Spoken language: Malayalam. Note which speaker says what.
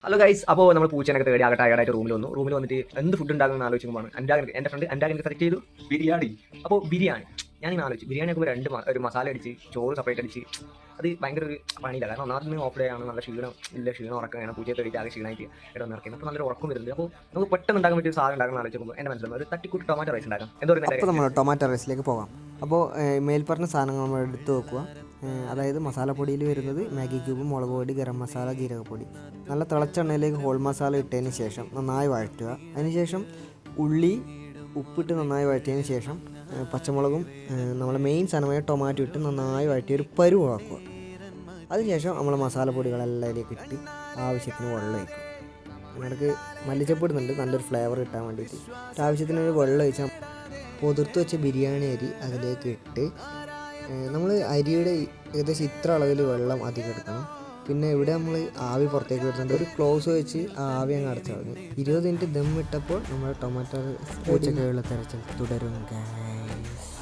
Speaker 1: ഹലോ ഗൈസ്, അപ്പോൾ നമ്മൾ പൂച്ചേനൊക്കെ തേടി ആകട്ടെ ടയർഡായിട്ട് റൂമിൽ വന്നിട്ട് എന്ത് ഫുഡ് ഉണ്ടാകുമെന്ന് ആലോചിക്കുമ്പോൾ എൻ്റെ ഫ്രണ്ട് എനിക്ക് സെലക്ട് ചെയ്തു ബിരിയാണി. അപ്പോൾ ബിരിയാണി ഞാനിങ്ങനെ ആലോചിച്ചു, ബിരിയാണി ഒക്കെ ഒരു മസാല അടിച്ച് ചോറ് സെപ്പറേറ്റ് അടിച്ച് അത് ഭയങ്കര ഒരു പണിയില്ല. കാരണം ഒന്നാമത് ഓഫ് ഡേ ആണ്, നല്ല ക്ഷീണം ഉറക്കമാണ്. പൂച്ചയെ തേടിയിട്ട് ആകെ ക്ഷീണമായിട്ട് ഇടന്ന് ഇറക്കുന്നത്. അപ്പോൾ നല്ലൊരു ഉറക്കം വരുന്നത്. അപ്പോൾ നമുക്ക് പെട്ടെന്ന് ഉണ്ടാക്കാൻ പറ്റിയ സാധനം ഉണ്ടാക്കണം ആലോചിക്കുമ്പോൾ എൻ്റെ മനസ്സിൽ ഒരു തട്ടിക്കൂട്ട് ടൊമാറ്റോ റൈസ് ഉണ്ടാക്കാം.
Speaker 2: അപ്പോൾ നമ്മൾ ടൊമാറ്റോ റൈസിലേക്ക് പോകാം. അപ്പോൾ മേൽപ്പറഞ്ഞ സാധനങ്ങൾ നമ്മൾ എടുത്ത് വെക്കുക. അതായത് മസാലപ്പൊടിയിൽ വരുന്നത് മാഗി ക്യൂബ്, മുളക് പൊടി, ഗരം മസാല, ജീരകപ്പൊടി. നല്ല തിളച്ച എണ്ണയിലേക്ക് ഹോൾ മസാല ഇട്ടതിന് ശേഷം നന്നായി വഴറ്റുക. അതിനുശേഷം ഉള്ളി ഉപ്പിട്ട് നന്നായി വഴറ്റിയതിന് ശേഷം പച്ചമുളകും നമ്മളെ മെയിൻ സാധനമായ ടൊമാറ്റോ ഇട്ട് നന്നായി വഴറ്റി ഒരു പരുവാക്കുക. അതിനുശേഷം നമ്മൾ മസാലപ്പൊടികളെല്ലാം അതിലേക്ക് ഇട്ട് ആവശ്യത്തിന് വെള്ളം ഒഴിക്കും. അതിനിടയ്ക്ക് മല്ലിച്ചപ്പ് ഇടുന്നുണ്ട് നല്ലൊരു ഫ്ലേവർ കിട്ടാൻ വേണ്ടിയിട്ട്. ആവശ്യത്തിന് ഒരു വെള്ളം ഒഴിച്ചാൽ പൊതിർത്ത് വെച്ച ബിരിയാണി അരി അതിലേക്ക് ഇട്ട് നമ്മൾ അരിയുടെ ഏകദേശം ഇത്ര അളവിൽ വെള്ളം അധികം എടുക്കണം. പിന്നെ ഇവിടെ നമ്മൾ ആവി പുറത്തേക്ക് വരുന്നുണ്ട്. ഒരു ക്ലോസ് വെച്ച് ആ ആവി അങ്ങ് അടച്ചാൽ മതി. 20 മിനിറ്റ് ദം ഇട്ടപ്പോൾ നമ്മുടെ ടൊമാറ്റോ പൂച്ചക്കയുള്ള തിരച്ചിൽ തുടരും ഗൈസ്.